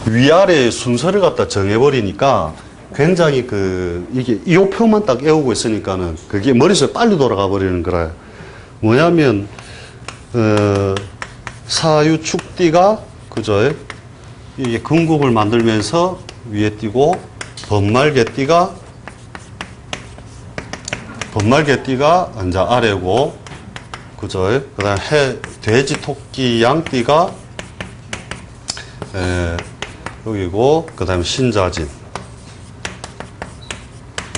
위아래 순서를 갖다 정해버리니까 굉장히 이게 이 표만 딱 외우고 있으니까는 그게 머릿속에 빨리 돌아가 버리는 거라. 뭐냐면, 사유축띠가, 그죠? 이게 금국을 만들면서 위에 띄고, 번말개띠가 이제 아래고, 그죠? 그 다음 돼지, 토끼, 양띠가, 여기고, 그 다음에 신자진.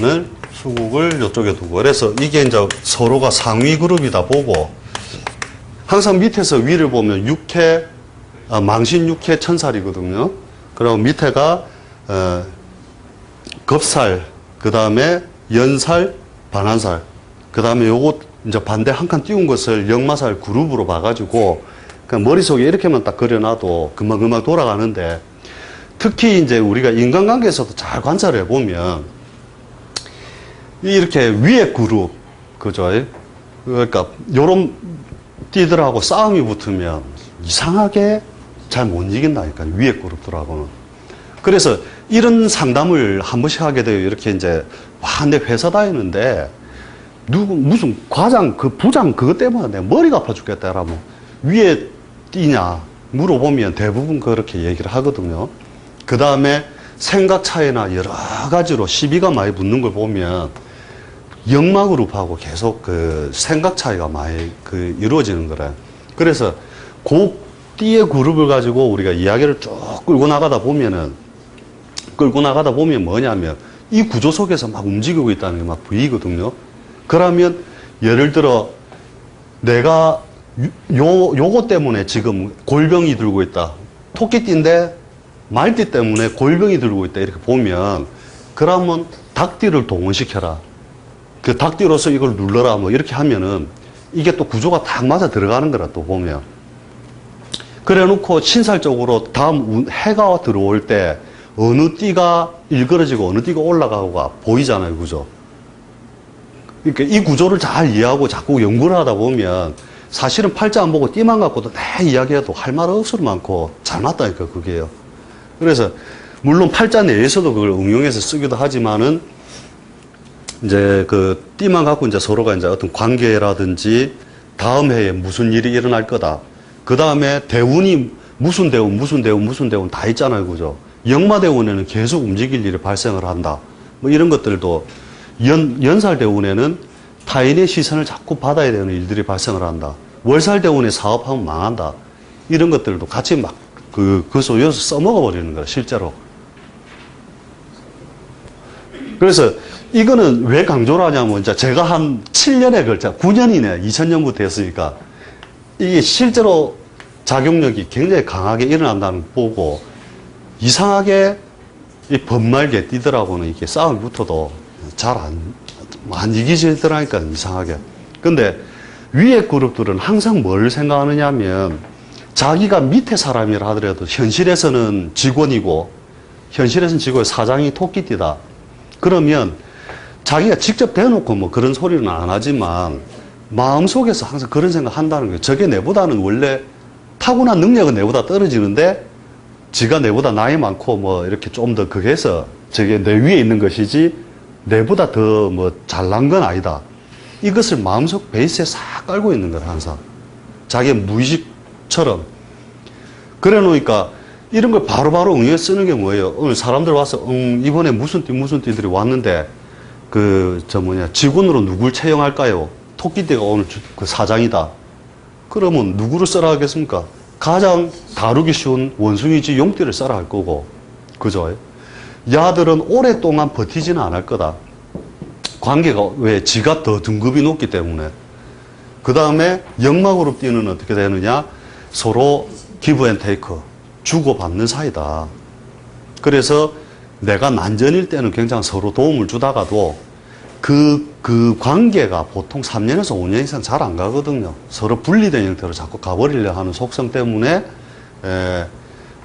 을 수국을 이쪽에 두고 그래서 이게 이제 서로가 상위 그룹이다 보고 항상 밑에서 위를 보면 육해 망신 육해 천살이거든요. 그리고 밑에가 겁살 그 다음에 연살 반한살 그 다음에 요거 이제 반대 한 칸 띄운 것을 역마살 그룹으로 봐가지고 그냥 머릿속에 이렇게만 딱 그려놔도 금방금방 돌아가는데 특히 이제 우리가 인간관계에서도 잘 관찰해 보면 이렇게 위에 그룹, 그죠? 그러니까, 요런 띠들하고 싸움이 붙으면 이상하게 잘 못 이긴다니까, 위에 그룹들하고는. 그래서 이런 상담을 한 번씩 하게 돼요. 이렇게 이제, 와, 내 회사 다니는데, 무슨 과장, 부장 그것 때문에 내 머리가 아파 죽겠다. 라면 위에 띠냐? 물어보면 대부분 그렇게 얘기를 하거든요. 그 다음에 생각 차이나 여러 가지로 시비가 많이 붙는 걸 보면, 역마그룹하고 계속 생각 차이가 많이 이루어지는 거래. 그래서 띠의 그룹을 가지고 우리가 이야기를 쭉 끌고 나가다 보면 뭐냐면 이 구조 속에서 막 움직이고 있다는 게 막 보이거든요. 그러면 예를 들어 내가 요거 때문에 지금 골병이 들고 있다. 토끼띠인데 말띠 때문에 골병이 들고 있다. 이렇게 보면 그러면 닭띠를 동원시켜라. 그 닭띠로서 이걸 눌러라 뭐 이렇게 하면은 이게 또 구조가 딱 맞아 들어가는 거라 또 보면 그래 놓고 신살적으로 다음 해가 들어올 때 어느 띠가 일그러지고 어느 띠가 올라가고가 보이잖아요. 그죠? 그러니까 이 구조를 잘 이해하고 자꾸 연구를 하다 보면 사실은 팔자 안 보고 띠만 갖고도 내 이야기해도 할 말 억수로 많고 잘 맞다니까 그게요. 그래서 물론 팔자 내에서도 그걸 응용해서 쓰기도 하지만은 이제 띠만 갖고 이제 서로가 이제 어떤 관계라든지 다음 해에 무슨 일이 일어날 거다. 그 다음에 대운이 무슨 대운 다 있잖아요. 그죠? 역마대운에는 계속 움직일 일이 발생을 한다. 뭐 이런 것들도 연살 대운에는 타인의 시선을 자꾸 받아야 되는 일들이 발생을 한다. 월살 대운에 사업하면 망한다. 이런 것들도 같이 막 그 속에서 써먹어 버리는 거야, 실제로. 그래서 이거는 왜 강조를 하냐면, 이제 제가 한 7년에 걸쳐, 9년이네, 2000년부터 했으니까, 이게 실제로 작용력이 굉장히 강하게 일어난다는 걸 보고, 이상하게 이 번말개띠들하고는 이렇게 싸움이 붙어도 잘 안 이기지더라니까, 이상하게. 근데 위에 그룹들은 항상 뭘 생각하느냐 하면, 자기가 밑에 사람이라 하더라도 현실에서는 직원이고, 사장이 토끼띠다. 그러면 자기가 직접 대놓고 뭐 그런 소리는 안 하지만 마음속에서 항상 그런 생각 한다는 거예요. 저게 내보다는 원래 타고난 능력은 내보다 떨어지는데 지가 내보다 나이 많고 뭐 이렇게 좀 더 그게서 저게 내 위에 있는 것이지 내보다 더 뭐 잘난 건 아니다. 이것을 마음속 베이스에 싹 깔고 있는 거예요, 항상. 자기의 무의식처럼. 그래 놓으니까 이런 걸 바로바로 응용해 쓰는 게 뭐예요? 오늘 사람들 와서, 이번에 무슨 띠들이 왔는데, 직원으로 누굴 채용할까요? 토끼띠가 오늘 그 사장이다. 그러면 누구를 써라 하겠습니까? 가장 다루기 쉬운 원숭이지 용띠를 써라 할 거고. 그죠? 야들은 오랫동안 버티지는 않을 거다. 관계가 왜? 지가 더 등급이 높기 때문에. 그 다음에 역마그룹 띠는 어떻게 되느냐? 서로 기브 앤 테이크. 주고받는 사이다. 그래서 내가 난전일 때는 굉장히 서로 도움을 주다가도 그 관계가 보통 3년에서 5년 이상 잘 안 가거든요. 서로 분리된 형태로 자꾸 가버리려 하는 속성 때문에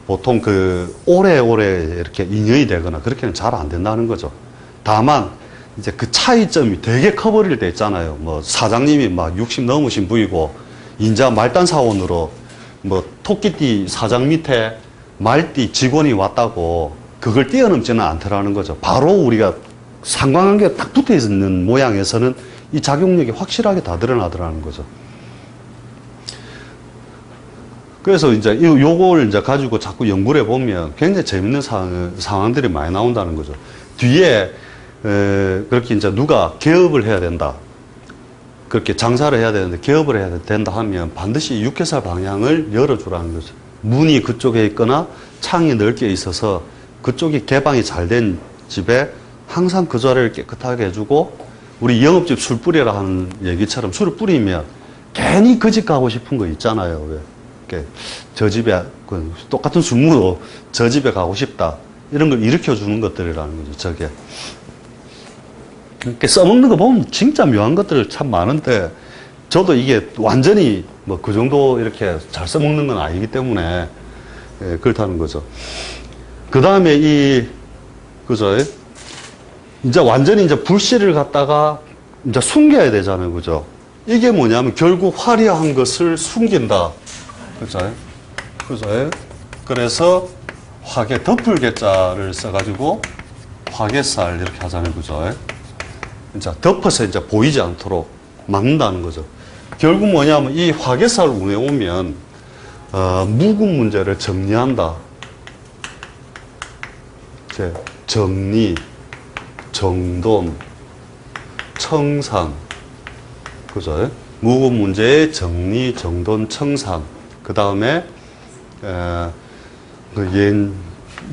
보통 오래오래 이렇게 인연이 되거나 그렇게는 잘 안 된다는 거죠. 다만 이제 그 차이점이 되게 커버릴 때 있잖아요. 뭐 사장님이 막 60 넘으신 분이고 인자 말단 사원으로 뭐 토끼띠 사장 밑에 말띠 직원이 왔다고 그걸 뛰어넘지는 않더라는 거죠. 바로 우리가 상관관계가 딱 붙어 있는 모양에서는 이 작용력이 확실하게 다 드러나더라는 거죠. 그래서 이제 요걸 이제 가지고 자꾸 연구를 해보면 굉장히 재밌는 상황들이 많이 나온다는 거죠. 뒤에, 그렇게 이제 누가 개업을 해야 된다. 그렇게 장사를 해야 되는데 개업을 해야 된다 하면 반드시 육회살 방향을 열어주라는 거죠. 문이 그쪽에 있거나 창이 넓게 있어서 그쪽이 개방이 잘 된 집에 항상 그 자리를 깨끗하게 해주고, 우리 영업집 술 뿌리라 하는 얘기처럼 술을 뿌리면 괜히 그 집 가고 싶은 거 있잖아요. 왜? 이렇게 저 집에, 똑같은 술무도 저 집에 가고 싶다. 이런 걸 일으켜주는 것들이라는 거죠, 저게. 이렇게 써먹는 거 보면 진짜 묘한 것들 참 많은데, 저도 이게 완전히 뭐 그 정도 이렇게 잘 써먹는 건 아니기 때문에, 예, 그렇다는 거죠. 그 다음에 그죠? 이제 완전히 이제 불씨를 갖다가 이제 숨겨야 되잖아요. 그죠? 이게 뭐냐면 결국 화려한 것을 숨긴다. 그죠? 그죠? 그래서 화개, 덮을 개자를 써가지고 화개살 이렇게 하잖아요. 그죠? 이제 덮어서 이제 보이지 않도록 막는다는 거죠. 결국 뭐냐면 이 화개살 운에 오면, 묵은 문제를 정리한다. 정리, 정돈, 청산. 그죠? 묵은 문제의 정리, 정돈, 청산. 그 다음에,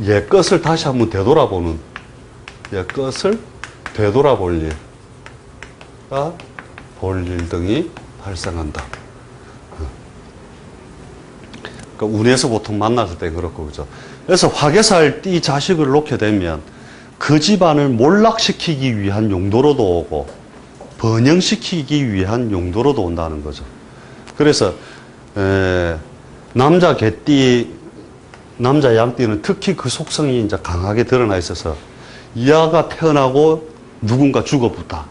옛 것을 다시 한번 되돌아보는, 옛 것을 되돌아볼 일, 볼 일 등이 발생한다. 그러니까 운에서 보통 만났을 때 그렇고, 그죠? 그래서 화개살 띠 자식을 놓게 되면 그 집안을 몰락시키기 위한 용도로도 오고 번영시키기 위한 용도로도 온다는 거죠. 그래서 남자 개띠, 남자 양띠는 특히 그 속성이 이제 강하게 드러나 있어서 이아가 태어나고 누군가 죽어붙다.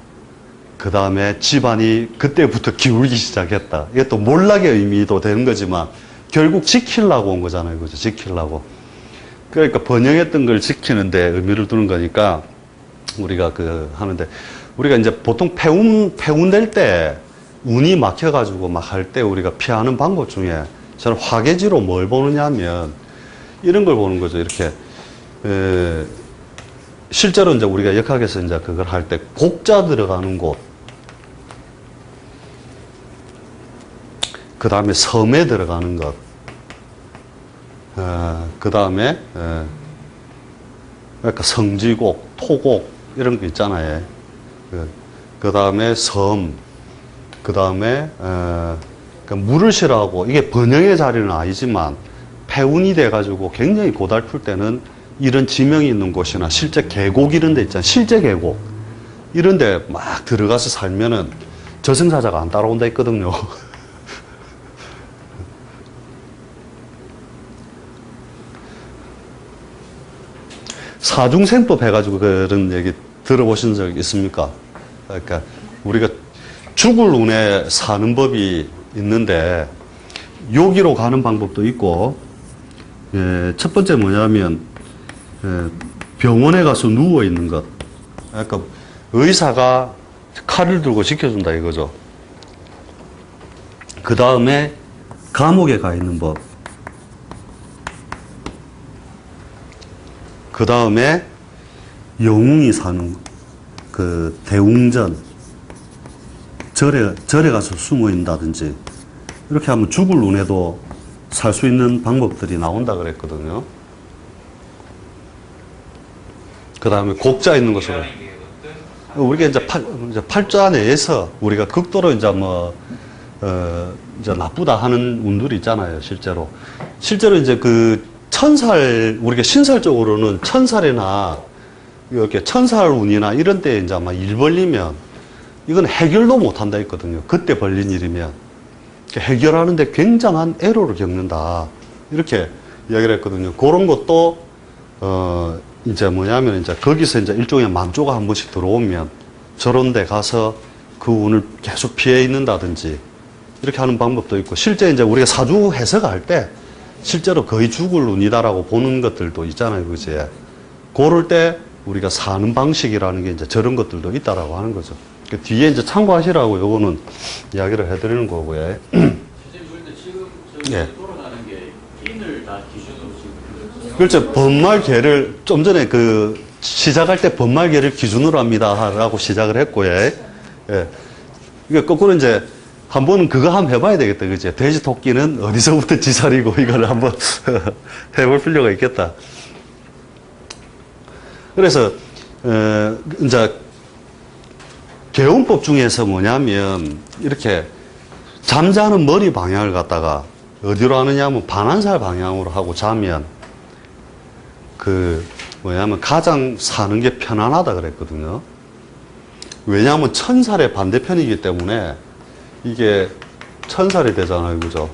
그 다음에 집안이 그때부터 기울기 시작했다. 이게 또 몰락의 의미도 되는 거지만 결국 지키려고 온 거잖아요. 그죠? 지키려고. 그러니까 번영했던 걸 지키는데 의미를 두는 거니까 우리가 하는데, 우리가 이제 보통 폐운 될 때 운이 막혀가지고 막 할 때 우리가 피하는 방법 중에 저는 화개지로 뭘 보느냐 하면 이런 걸 보는 거죠. 이렇게, 실제로 이제 우리가 역학에서 이제 그걸 할 때 곡자 들어가는 곳, 그 다음에 섬에 들어가는 것, 그 다음에, 그러니까 성지곡, 토곡, 이런 거 있잖아요. 그 다음에 섬, 그 다음에, 그러니까 물을 싫어하고, 이게 번영의 자리는 아니지만, 폐운이 돼가지고 굉장히 고달플 때는 이런 지명이 있는 곳이나 실제 계곡 이런 데 있잖아요. 실제 계곡. 이런 데 막 들어가서 살면은 저승사자가 안 따라온다 했거든요. 사중생법 해가지고 그런 얘기 들어보신 적 있습니까? 그러니까 우리가 죽을 운에 사는 법이 있는데 여기로 가는 방법도 있고, 첫 번째 뭐냐면 병원에 가서 누워 있는 것. 그러니까 의사가 칼을 들고 지켜준다 이거죠. 그 다음에 감옥에 가 있는 법. 그 다음에 영웅이 사는 그 대웅전, 절에 가서 숨어 있다든지, 이렇게 하면 죽을 운에도 살 수 있는 방법들이 나온다 그랬거든요. 그 다음에 곡자 있는 곳으로. 우리가 이제 팔자 내에서 우리가 극도로 이제 이제 나쁘다 하는 운들이 있잖아요, 실제로. 실제로 이제 우리가 신살적으로는 천살이나 이렇게 천살 운이나 이런 때 이제 아마 일 벌리면 이건 해결도 못 한다 했거든요. 그때 벌린 일이면. 해결하는데 굉장한 애로를 겪는다. 이렇게 이야기를 했거든요. 그런 것도, 이제 뭐냐면 이제 거기서 이제 일종의 만조가 한 번씩 들어오면 저런 데 가서 그 운을 계속 피해 있는다든지 이렇게 하는 방법도 있고, 실제 이제 우리가 사주 해석할 때 실제로 거의 죽을 운이다라고 보는 것들도 있잖아요. 그지? 그럴 때 우리가 사는 방식이라는 게 이제 저런 것들도 있다라고 하는 거죠. 그 뒤에 이제 참고하시라고 요거는 이야기를 해드리는 거고요. 선생님, 그런데 지금 저희 예. 돌아가는 게 인을 다 기준으로 지금 그렇죠. 번말개를 좀 전에 그 시작할 때 번말개를 기준으로 합니다라고 시작을 했고요. 예. 이게 거꾸로 이제 한번 그거 한번 해봐야 되겠다. 그죠? 돼지 토끼는 어디서부터 지살이고 이거를 한번 해볼 필요가 있겠다. 그래서 이제 개운법 중에서 뭐냐면 이렇게 잠자는 머리 방향을 갖다가 어디로 하느냐 하면 반환살 방향으로 하고 자면 그 뭐냐면 가장 사는 게 편안하다 그랬거든요. 왜냐하면 천살의 반대편이기 때문에 이게 천살이 되잖아요. 그죠?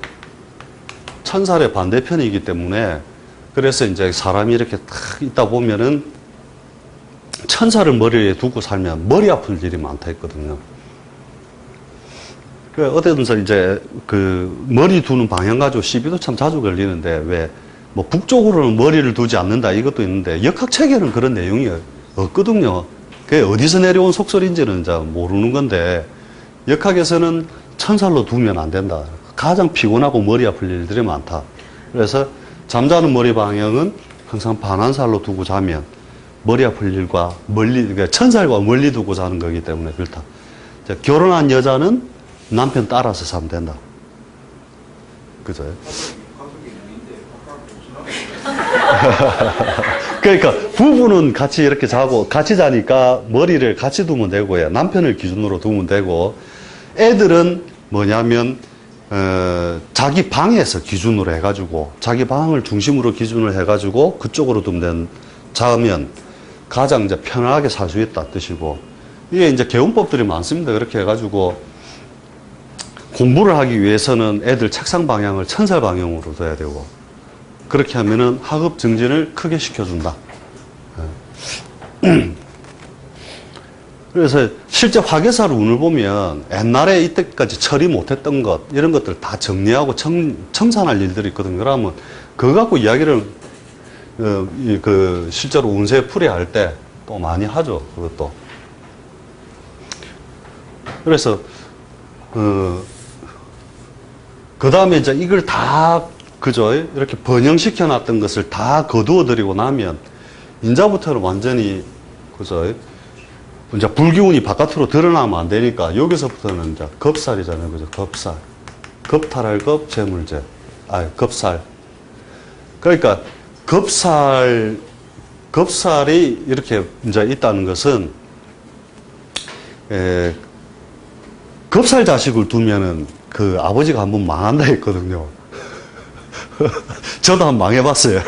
천살의 반대편이기 때문에 그래서 이제 사람이 이렇게 탁 있다 보면은 천살을 머리에 두고 살면 머리 아플 일이 많다 했거든요. 그 어디든지 이제 그 머리 두는 방향 가지고 시비도 참 자주 걸리는데 왜 뭐 북쪽으로는 머리를 두지 않는다 이것도 있는데 역학책에는 그런 내용이 없거든요. 그게 어디서 내려온 속설인지는 잘 모르는 건데 역학에서는 천살로 두면 안 된다. 가장 피곤하고 머리 아플 일들이 많다. 그래서 잠자는 머리 방향은 항상 반환살로 두고 자면 머리 아플 일과 멀리, 그러니까 천살과 멀리 두고 자는 거기 때문에 그렇다. 자, 결혼한 여자는 남편 따라서 자면 된다. 그죠? 그러니까 부부는 같이 이렇게 자고 같이 자니까 머리를 같이 두면 되고요. 남편을 기준으로 두면 되고 애들은 뭐냐면 자기 방에서 기준으로 해가지고 자기 방을 중심으로 기준으로 해가지고 그쪽으로 두면 자면 가장 이제 편하게 살 수 있다 뜻이고 이게 이제 개운법들이 많습니다. 그렇게 해가지고 공부를 하기 위해서는 애들 책상 방향을 천살 방향으로 둬야 되고 그렇게 하면은 학업 증진을 크게 시켜준다. 그래서 실제 화개살 운을 보면 옛날에 이때까지 처리 못했던 것 이런 것들 다 정리하고 청산할 일들이 있거든요. 그러면 그거 갖고 이야기를 그 실제로 운세 풀이할 때 또 많이 하죠. 그것도. 그래서 그 다음에 이제 이걸 다 그죠? 이렇게 번영시켜 놨던 것을 다 거두어 드리고 나면 인자부터는 완전히 그죠? 이제 불기운이 바깥으로 드러나면 안 되니까 여기서부터는 이제 겁살이잖아요. 그죠? 겁살. 겁탈할 겁, 재물재. 겁살. 그러니까 겁살이 이렇게 이제 있다는 것은 겁살 자식을 두면은 그 아버지가 한번 망한다 했거든요. 저도 한번 망해봤어요.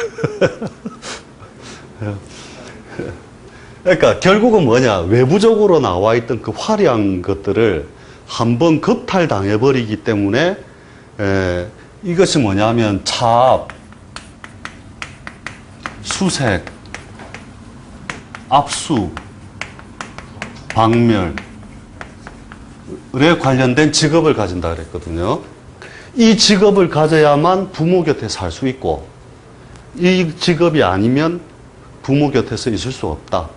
그러니까 결국은 뭐냐 외부적으로 나와 있던 그 화려한 것들을 한번 겁탈 당해버리기 때문에 이것이 뭐냐면 차압, 수색, 압수, 박멸에 관련된 직업을 가진다 그랬거든요. 이 직업을 가져야만 부모 곁에 살 수 있고 이 직업이 아니면 부모 곁에서 있을 수 없다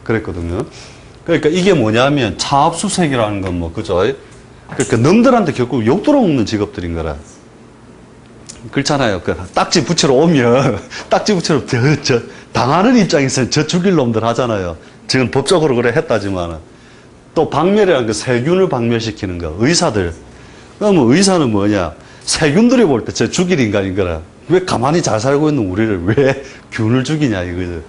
그랬거든요. 그러니까 이게 뭐냐면 차압수색이라는 건 뭐 그죠? 그러니까 놈들한테 결국 욕 들어먹는 직업들인 거라. 그렇잖아요. 그 딱지 붙이러 오면 딱지 붙이러 당하는 입장에서 저 죽일 놈들 하잖아요. 지금 법적으로 그래 했다지만 또 박멸이라는 그 세균을 박멸시키는 거 의사들. 그러면 의사는 뭐냐? 세균들이 볼 때 저 죽일 인간인 거라. 왜 가만히 잘 살고 있는 우리를 왜 균을 죽이냐 이거죠.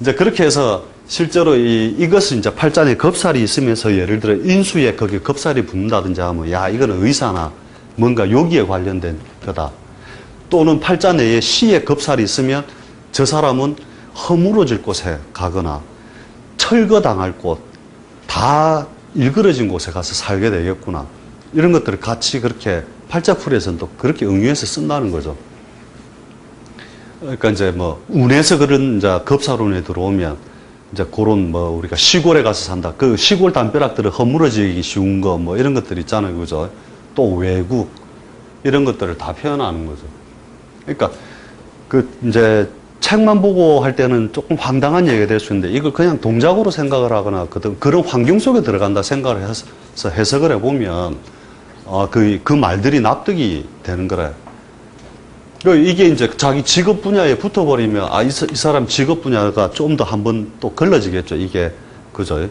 이제 그렇게 해서 실제로 이것은 이제 팔자에 겁살이 있으면서 예를 들어 인수에 거기에 겁살이 붙는다든지 하면 야 이거는 의사나 뭔가 요기에 관련된 거다. 또는 팔자 내에 시에 겁살이 있으면 저 사람은 허물어질 곳에 가거나 철거당할 곳, 다 일그러진 곳에 가서 살게 되겠구나. 이런 것들을 같이 그렇게 팔자풀이에서는 또 그렇게 응유해서 쓴다는 거죠. 그러니까 이제 뭐 운에서 그런 이제 겁살운에 들어오면 이제 그런 뭐 우리가 시골에 가서 산다. 그 시골 담벼락들을 허물어지기 쉬운 거 뭐 이런 것들 있잖아요. 그죠? 또 외국 이런 것들을 다 표현하는 거죠. 그러니까 그 이제 책만 보고 할 때는 조금 황당한 얘기가 될 수 있는데 이걸 그냥 동작으로 생각을 하거나 그런 환경 속에 들어간다 생각을 해서 해석을 해보면 그 말들이 납득이 되는 거래. 그리고 이게 이제 자기 직업 분야에 붙어버리면 이 사람 직업 분야가 좀 더 한번 또 걸러지겠죠. 이게 그죠?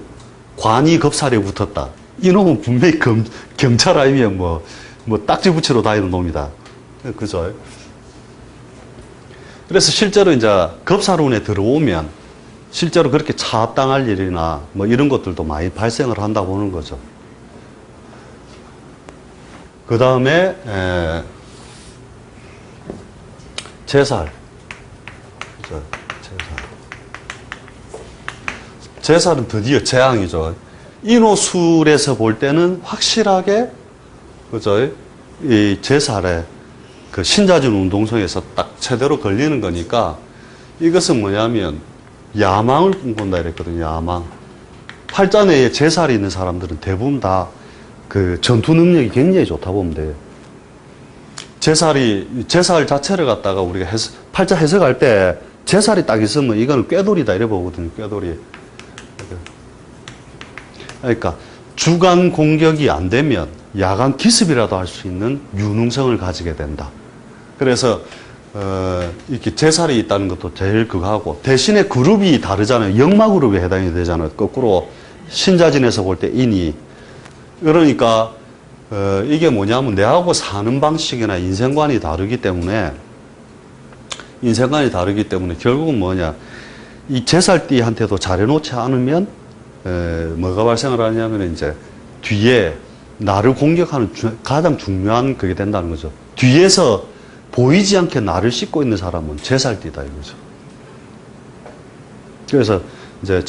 관이 겁살에 붙었다. 이놈은 분명히 경찰 아니면 뭐 딱지 붙이러 다니는 놈이다. 그죠? 그래서 실제로 이제 겁사론에 들어오면 실제로 그렇게 차압당할 일이나 뭐 이런 것들도 많이 발생을 한다고 보는 거죠. 그 다음에 제살. 제살은 드디어 재앙이죠. 인호술에서 볼 때는 확실하게 그죠? 이 제살에 그 신자진 운동성에서 딱 제대로 걸리는 거니까 이것은 뭐냐면 야망을 꿈꾼다 이랬거든요. 야망. 팔자내에 제살이 있는 사람들은 대부분 다 그 전투 능력이 굉장히 좋다 보면 돼요. 제살 자체를 갖다가 우리가 팔자 해석할 때 제살이 딱 있으면 이거는 꾀돌이다 이래 보거든요. 꾀돌이. 그러니까 주간 공격이 안 되면 야간 기습이라도 할 수 있는 유능성을 가지게 된다. 그래서 이렇게 제살이 있다는 것도 제일 그거하고 대신에 그룹이 다르잖아요. 역마 그룹에 해당이 되잖아요. 거꾸로 신자진에서 볼 때 인이 그러니까 이게 뭐냐면 내하고 사는 방식이나 인생관이 다르기 때문에 결국은 뭐냐 이 제살띠한테도 잘해놓지 않으면 뭐가 발생을 하냐면 이제 뒤에 나를 공격하는 가장 중요한 그게 된다는 거죠. 뒤에서 보이지 않게 나를 씻고 있는 사람은 제살띠다 이거죠. 그래서 이제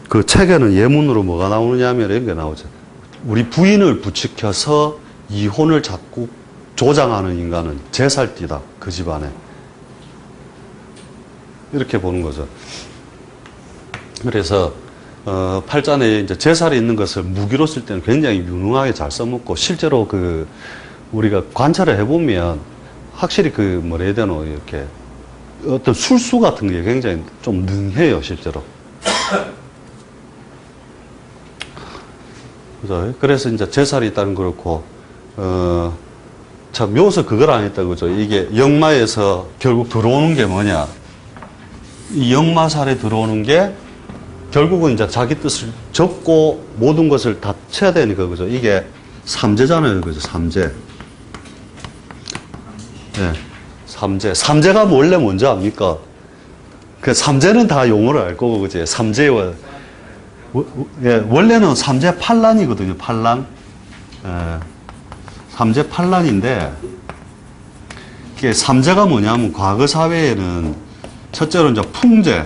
그 책에는 예문으로 뭐가 나오느냐면 이런 게 나오죠. 우리 부인을 부추겨서 이혼을 자꾸 조장하는 인간은 제살띠다 그 집안에 이렇게 보는 거죠. 그래서 팔자내에 이제 제살이 있는 것을 무기로 쓸 때는 굉장히 유능하게 잘 써먹고 실제로 우리가 관찰을 해보면 확실히 뭐라 해야 되노 이렇게 어떤 술수 같은 게 굉장히 좀 능해요 실제로. 그죠? 그래서 이제 제살이 있다는 거 그렇고 참 묘서 그걸 안 했다 그죠? 이게 역마에서 결국 들어오는 게 뭐냐? 이 역마살에 들어오는 게 결국은 이제 자기 뜻을 접고 모든 것을 다 쳐야 되니까 그죠? 이게 삼재잖아요, 그죠? 삼재. 네, 삼재. 삼재가 원래 뭔지 압니까? 그 삼재는 다 용어를 알 거고, 그지? 삼재와 예, 원래는 삼재 팔란이거든요. 팔란. 삼재 팔란인데 이게 삼재가 뭐냐면 과거 사회에는 첫째로 이제 풍재,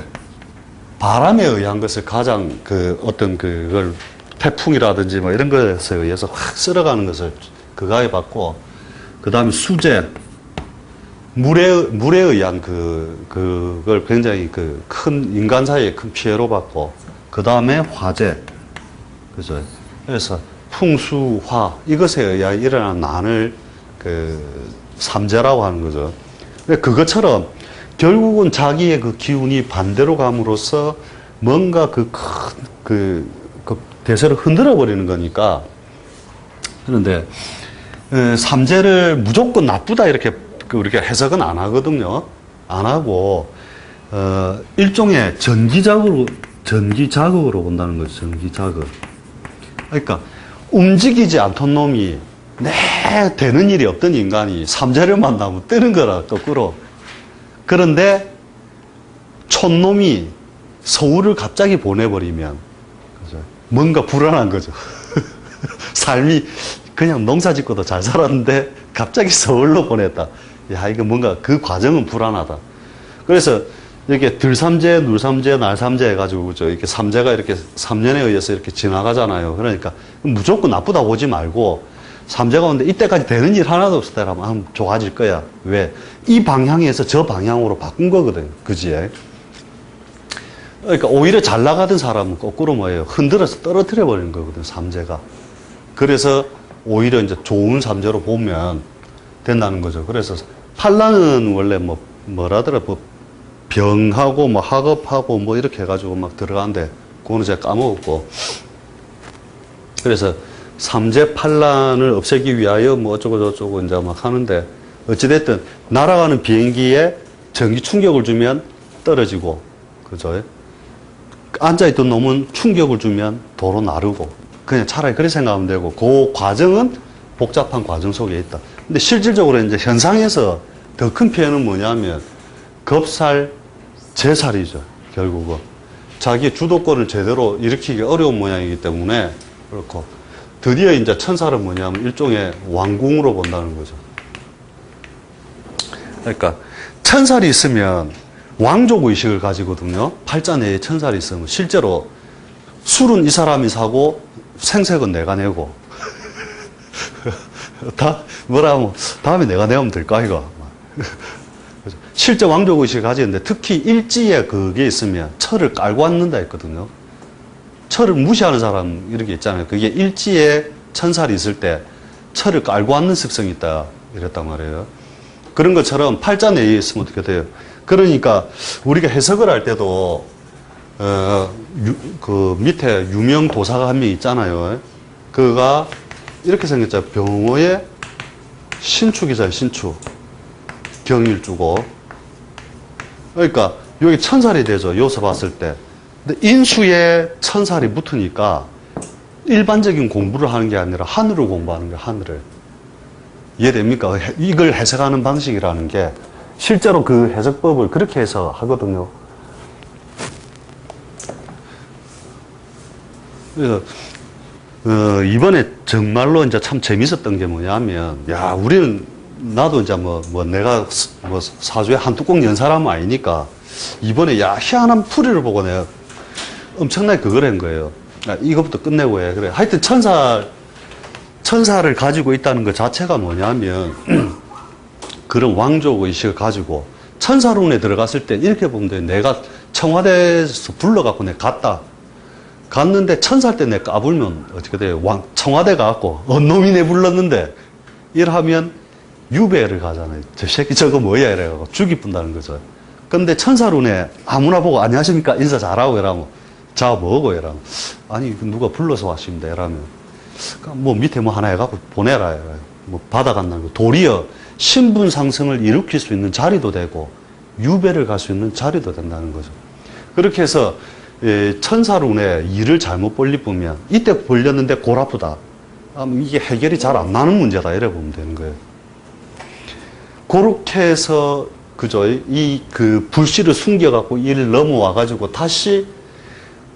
바람에 의한 것을 가장 어떤 그걸 태풍이라든지 뭐 이런 것에 의해서 확 쓸어가는 것을 그가해 받고, 그 다음에 수재, 물에 의한 그걸 굉장히 큰 인간 사이에 큰 피해로 받고, 그 다음에 화재, 그죠? 그래서 풍수화 이것에 의해 일어난 난을 삼재라고 하는 거죠. 그것처럼 결국은 자기의 그 기운이 반대로 감으로써 뭔가 그 대세를 흔들어 버리는 거니까. 그런데 삼재를 무조건 나쁘다 이렇게 우리가 해석은 안 하거든요. 안 하고 일종의 전기자극으로 본다는 거죠. 전기자극. 그러니까 움직이지 않던 놈이 되는 일이 없던 인간이 삼재를 만나면 뜨는 거라 거꾸로. 그런데 촌놈이 서울을 갑자기 보내버리면 그죠? 뭔가 불안한 거죠. 삶이 그냥 농사 짓고도 잘 살았는데 갑자기 서울로 보냈다. 야, 이거 뭔가 그 과정은 불안하다. 그래서 이렇게 들삼재, 눌삼재, 날삼재 해가지고 그죠? 이렇게 삼재가 이렇게 3년에 의해서 이렇게 지나가잖아요. 그러니까 무조건 나쁘다 보지 말고 삼재가 오는데 이때까지 되는 일 하나도 없을 때라면 한번 좋아질 거야. 왜? 이 방향에서 저 방향으로 바꾼 거거든. 그지? 그러니까 오히려 잘 나가던 사람은 거꾸로 뭐예요? 흔들어서 떨어뜨려 버리는 거거든. 삼재가. 그래서 오히려 이제 좋은 삼재로 보면 된다는 거죠. 그래서 팔라는 원래 뭐라더라, 병하고 학업하고 이렇게 해가지고 막 들어가는데, 그거는 제가 까먹었고. 그래서 삼재 판란을 없애기 위하여 어쩌고저쩌고 이제 막 하는데, 어찌됐든 날아가는 비행기에 전기 충격을 주면 떨어지고, 그죠? 앉아있던 놈은 충격을 주면 도로 나르고, 그냥 차라리 그렇게 생각하면 되고, 그 과정은 복잡한 과정 속에 있다. 근데 실질적으로 이제 현상에서 더 큰 피해는 뭐냐면, 겁살, 제살이죠, 결국은. 자기 주도권을 제대로 일으키기 어려운 모양이기 때문에, 그렇고, 드디어 이제 천살은 뭐냐면 일종의 왕궁으로 본다는 거죠. 그러니까, 천살이 있으면 왕족 의식을 가지거든요. 팔자 내에 천살이 있으면 실제로 술은 이 사람이 사고 생색은 내가 내고 다음에 내가 내면 될까 이거. 실제 왕족 의식을 가지는데 특히 일지에 그게 있으면 철을 깔고 앉는다 했거든요. 철을 무시하는 사람 이런 게 있잖아요. 그게 일지에 천살이 있을 때 철을 깔고 앉는 습성이 있다 이랬단 말이에요. 그런 것처럼 팔자 내에 있으면 어떻게 돼요? 그러니까 우리가 해석을 할 때도 그 밑에 유명 도사가 한 명 있잖아요. 그가 이렇게 생겼죠. 병호의 신축이잖아요. 신축. 경일주고. 그러니까 여기 천살이 되죠. 여기서 봤을 때. 근데 인수에 천살이 붙으니까 일반적인 공부를 하는 게 아니라 하늘을 공부하는 거예요. 하늘을. 이해됩니까? 이걸 해석하는 방식이라는 게 실제로 그 해석법을 그렇게 해서 하거든요. 그래서 이번에 정말로 이제 참 재밌었던 게 뭐냐면, 야, 우리는 나도 이제 내가 사주에 한 뚜껑 연 사람은 아니니까 이번에 야 희한한 풀이를 보고 내가 엄청나게 그걸 한 거예요. 야, 이것부터 끝내고 해. 그래. 하여튼 천사를 가지고 있다는 것 자체가 뭐냐면 그런 왕족 의식을 가지고 천사론에 들어갔을 때 이렇게 보면 돼요. 내가 청와대에서 불러갖고 내가 갔는데 천사 때 내가 까불면 어떻게 돼요? 청와대 가갖고 놈이 내 불렀는데 이러면 유배를 가잖아요. 저 새끼 저거 뭐야 이래갖고 죽이 뿐다는 거죠. 근데 천사론에 아무나 보고 안녕하십니까 인사 잘하고 이러면 자 뭐고 이러면 아니 누가 불러서 왔습니다 이러면 밑에 하나 해갖고 보내라 받아간다는 거. 도리어 신분 상승을 일으킬 수 있는 자리도 되고 유배를 갈 수 있는 자리도 된다는 거죠. 그렇게 해서 천사론에 일을 잘못 벌리면 이때 벌렸는데 골 아프다. 이게 해결이 잘 안 나는 문제다 이래 보면 되는 거예요. 그렇게 해서 그죠? 그 불씨를 숨겨갖고 일을 넘어와가지고 다시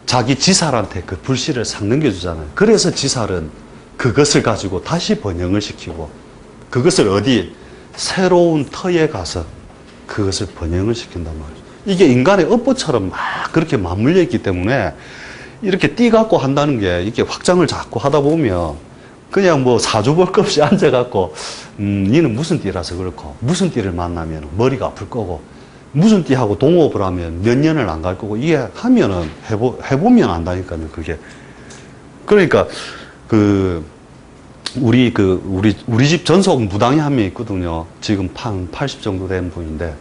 자기 지살한테 그 불씨를 싹 넘겨주잖아요. 그래서 지살은 그것을 가지고 다시 번영을 시키고 그것을 어디 새로운 터에 가서 그것을 번영을 시킨단 말이죠. 이게 인간의 업보처럼 막 그렇게 맞물려 있기 때문에 이렇게 띠 갖고 한다는 게 이렇게 확장을 자꾸 하다 보면 그냥 사주 볼 것 없이 앉아갖고 니는 무슨 띠라서 그렇고 무슨 띠를 만나면 머리가 아플 거고 무슨 띠하고 동업을 하면 몇 년을 안 갈 거고 이게 하면은 해보면 안다니까요. 그게 그러니까 우리 집 전속 무당이 한 명 있거든요. 지금 80 정도 된 분인데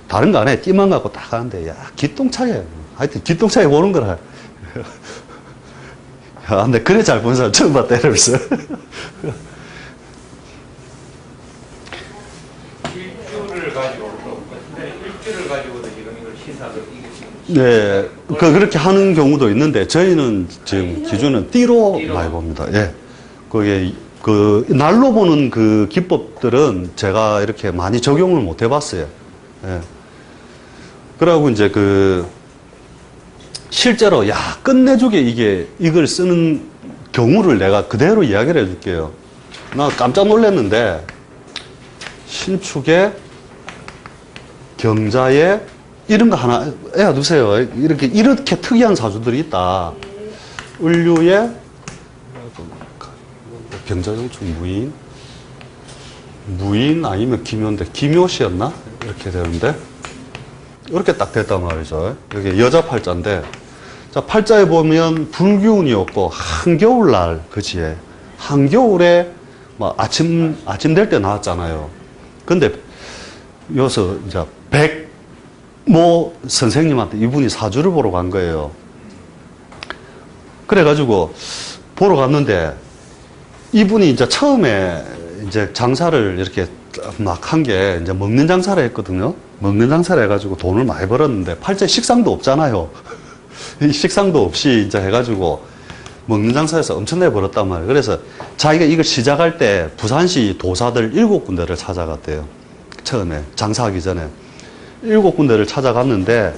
다른 거 안 해. 띠만 갖고 딱 하는데 야 기똥차게 하여튼 기똥차게 보는 거라. 야, 근데 그래 잘 보는 사람 처음 봤다 이러면서. 일주를 가지고도 지금 이걸 시사를 네, 그렇게 하는 경우도 있는데 저희는 지금 기준은 띠로 많이 봅니다. 예, 그게 날로 보는 그 기법들은 제가 이렇게 많이 적용을 못 해봤어요. 예. 그러고 이제 실제로 끝내주게 이걸 쓰는 경우를 내가 그대로 이야기를 해줄게요. 나 깜짝 놀랐는데 신축에 경자에 이런 거 하나 두세요. 이렇게 특이한 사주들이 있다. 을류에 경자정축 무인 아니면 기묘인데 기묘시였나? 이렇게 되는데 이렇게 딱 됐단 말이죠. 여기 여자 팔자인데 자 팔자에 보면 불기운이 없고 한겨울날 그치에 한겨울에 아침 될 때 나왔잖아요. 근데 여기서 이제 백모 선생님한테 이분이 사주를 보러 간 거예요. 그래가지고 보러 갔는데 이분이 이제 처음에 이제 장사를 이렇게 막 한 게 이제 먹는 장사를 했거든요. 먹는 장사를 해가지고 돈을 많이 벌었는데 팔째 식상도 없잖아요. 이 식상도 없이 이제 해가지고 먹는 장사에서 엄청나게 벌었단 말이에요. 그래서 자기가 이걸 시작할 때 부산시 도사들 7군데를 찾아갔대요. 처음에 장사하기 전에 7군데를 찾아갔는데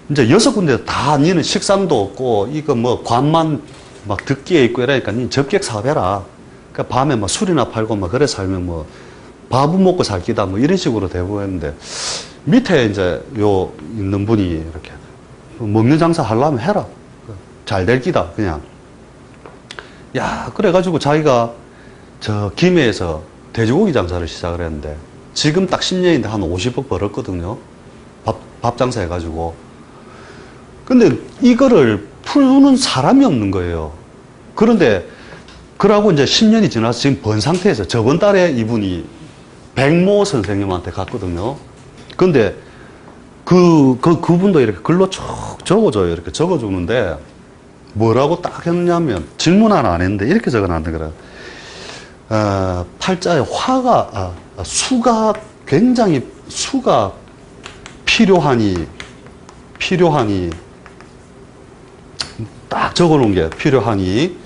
이제 6군데 다 니는 식상도 없고 이거 뭐 관만 막 듣기에 있고 이러니까 니 접객 사업해라. 그러니까 밤에 뭐 술이나 팔고 막 그래 살면 뭐 밥은 먹고 살 기다 뭐 이런 식으로 대부분 했는데 밑에 이제 요 있는 분이 이렇게 먹는 장사 하려면 해라. 잘 될 기다 그냥. 야 그래가지고 자기가 저 김해에서 돼지고기 장사를 시작을 했는데 지금 딱 10년인데 한 50억 벌었거든요. 밥 장사 해가지고. 근데 이거를 푸는 사람이 없는 거예요. 그런데 그러고 이제 10년이 지나서 지금 번 상태에서 저번 달에 이분이 백모 선생님한테 갔거든요. 근데 그분도 이렇게 글로 쭉 적어줘요. 이렇게 적어주는데 뭐라고 딱 했냐면 질문 하나 안 했는데 이렇게 적어놨는 거라. 팔자에 수가 굉장히 수가 필요하니 딱 적어놓은 게 필요하니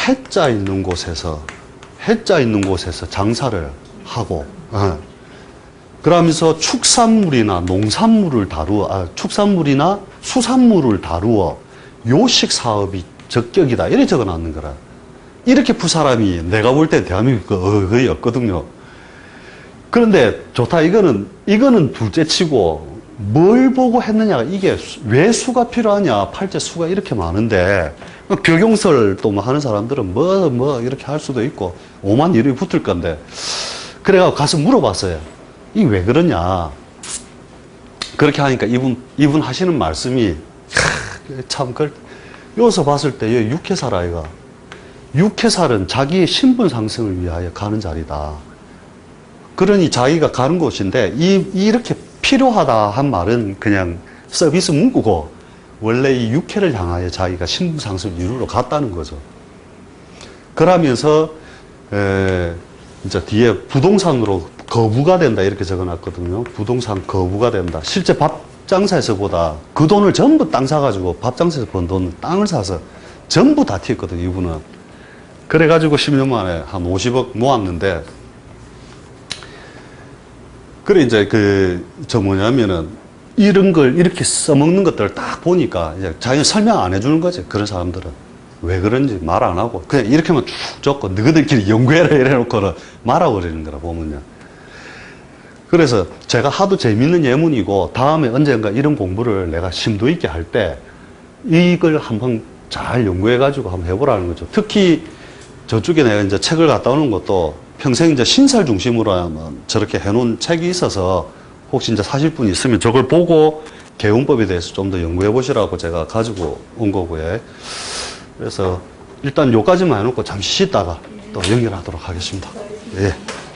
해자 있는 곳에서 장사를 하고 그러면서 축산물이나 농산물을 축산물이나 수산물을 다루어 요식 사업이 적격이다 이렇게 적어놨는 거라. 이렇게 푸 사람이 내가 볼 때 대한민국 거의 없거든요. 그런데 좋다. 이거는 둘째 치고 뭘 보고 했느냐. 이게 왜 수가 필요하냐. 팔째 수가 이렇게 많은데 격용설 또 뭐 하는 사람들은 뭐 이렇게 할 수도 있고 오만 이름이 붙을 건데 그래가지고 가서 물어봤어요. 이게 왜 그러냐. 그렇게 하니까 이분 하시는 말씀이 참 여기서 봤을 때 육해살 아이가 육해살은 자기의 신분 상승을 위하여 가는 자리다. 그러니 자기가 가는 곳인데 이렇게 필요하다 한 말은 그냥 서비스 문구고 원래 이 육해를 향하여 자기가 신분 상승 이루러 갔다는 거죠. 그러면서 이제 뒤에 부동산으로 거부가 된다 이렇게 적어놨거든요. 부동산 거부가 된다. 실제 밥 장사에서보다 그 돈을 전부 땅 사가지고 밥 장사에서 번 돈 땅을 사서 전부 다 튀었거든요. 이분은. 그래가지고 10년 만에 한 50억 모았는데 그래 이제 뭐냐면은 이런 걸 이렇게 써먹는 것들을 딱 보니까 이제 자기는 설명 안 해주는 거지. 그런 사람들은 왜 그런지 말 안 하고 그냥 이렇게만 쭉 적고 너희들끼리 연구해라 이래놓고는 말하고 그러는 거라 보면요. 그래서 제가 하도 재밌는 예문이고 다음에 언젠가 이런 공부를 내가 심도 있게 할 때 이걸 한번 잘 연구해가지고 한번 해보라는 거죠. 특히 저쪽에 내가 이제 책을 갖다 오는 것도 평생 이제 신설 중심으로 하면 저렇게 해놓은 책이 있어서 혹시 이제 사실 분이 있으면 저걸 보고 개운법에 대해서 좀 더 연구해 보시라고 제가 가지고 온 거고요. 그래서 일단 요까지만 해놓고 잠시 쉬다가 또 연결하도록 하겠습니다. 예.